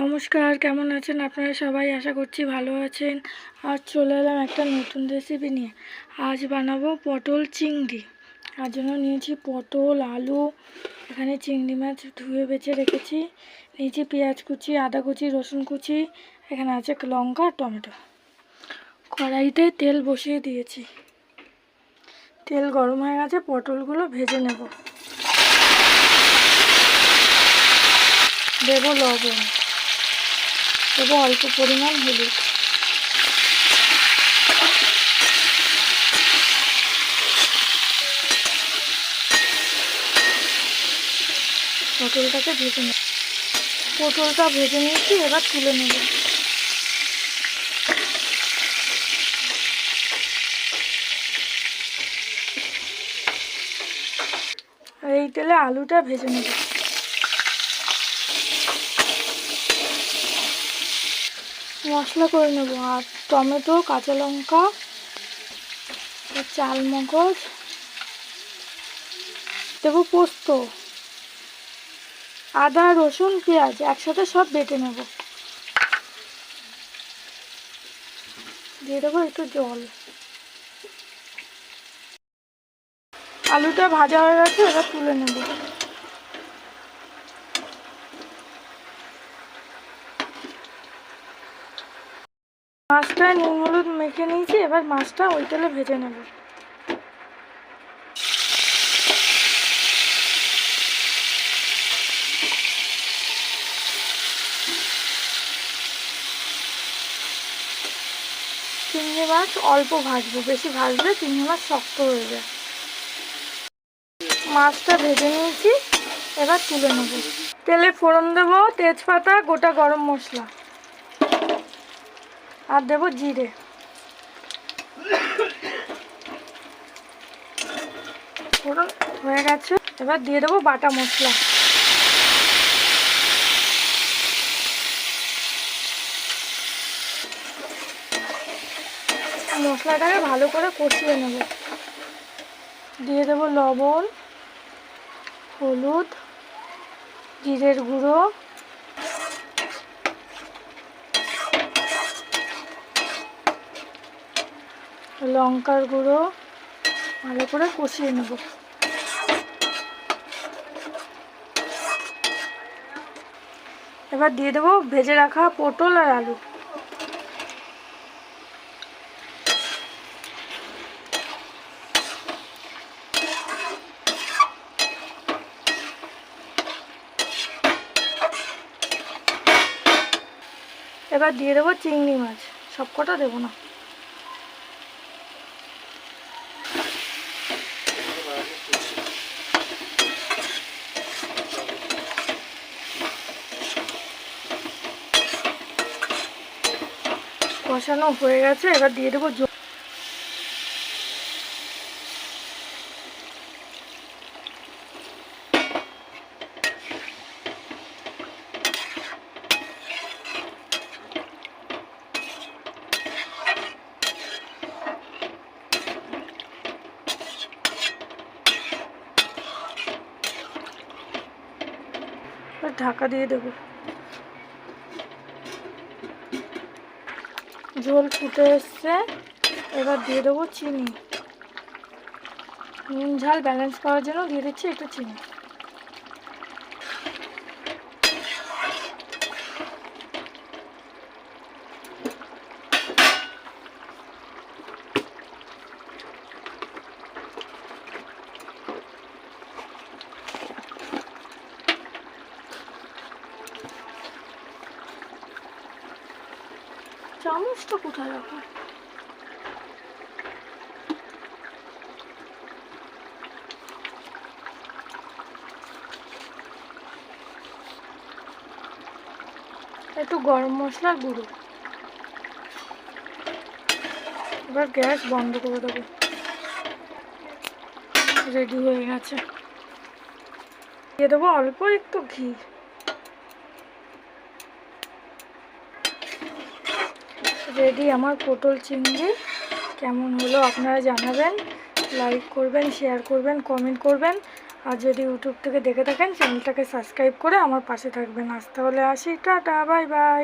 নমস্কার, কেমন আছেন আপনারা সবাই? আশা করছি ভালো আছেন। আজ চলে এলাম একটা নতুন রেসিপি নিয়ে। আজ বানাবো পটল চিংড়ি। তার জন্য নিয়েছি পটল, আলু, এখানে চিংড়ি মাছ ধুয়ে বেছে রেখেছি, নিয়েছি পেঁয়াজ কুচি, আদা কুচি, রসুন কুচি, এখানে আছে লঙ্কা, টমেটো। কড়াইতে তেল বসিয়ে দিয়েছি, তেল গরম হয়ে গেছে, পটলগুলো ভেজে নেব। দেবো লবণ, দেবো অল্প পরিমাণ হলুদ, পটলটাকে ভেজে নেব। পটলটা ভেজে নিয়েছি, এবার তুলে নেব। এই তেলে আলুটা ভেজে নেব। মশলা করে নেব, আর টমেটো, কাঁচা লঙ্কা, চাল মগজ, দেবো পোস্ত, আদা, রসুন, পেঁয়াজ একসাথে সব বেটে নেব। দিয়ে দেবো একটু জল। আলুটা ভাজা হয়ে গেছে, এবার তুলে নেব। মাছটা নুন হলুদ মেখে নিয়েছি, এবার মাছটা ওই তেলে ভেজে নেব। চিংড়ি মাছ অল্প ভাজবো, বেশি ভাজলে চিংড়ি মাছ শক্ত হয়ে যায়। মাছটা ভেজে নিয়েছি, এবার তুলে নেব। তেলে ফোড়ন দেব তেজপাতা, গোটা গরম মশলা, আর দেব জিরে। ফোড়ন হয়ে গেছে, এবার দিয়ে দেবো বাটা মশলা। মশলাটাকে ভালো করে কষিয়ে নেব। দিয়ে দেবো লবণ, হলুদ, জিরের গুঁড়ো, লঙ্কার গুঁড়ো, ভালো করে কষিয়ে নেব। এবার দিয়ে দেবো ভেজে রাখা পটল আর আলু। এবার দিয়ে দেবো চিংড়ি মাছ, সবকটা দেবো না। কষানো হয়ে গেছে, এবার দিয়ে দেবো জল। ঢাকা দিয়ে দেবো। ঝোল ফুটে এসছে, এবার দিয়ে দেবো চিনি। নুন ঝাল ব্যালেন্স করার জন্য দিয়ে দিচ্ছি একটু চিনি। চামচটা কোথায় রাখা? একটু গরম মশলার গুঁড়ো। এবার গ্যাস বন্ধ করে দেবো। রেডি হয়ে গেছে। দিয়ে দেবো অল্প একটু ঘি। রেডি আমার পটল চিংড়ি। কেমন হলো আপনারা জানাবেন, লাইক করবেন, শেয়ার করবেন, কমেন্ট করবেন, আর যদি ইউটিউব থেকে দেখে থাকেন চ্যানেলটাকে সাবস্ক্রাইব করে আমার পাশে থাকবেন। আজ তাহলে আসি, টাটা, বাই বাই।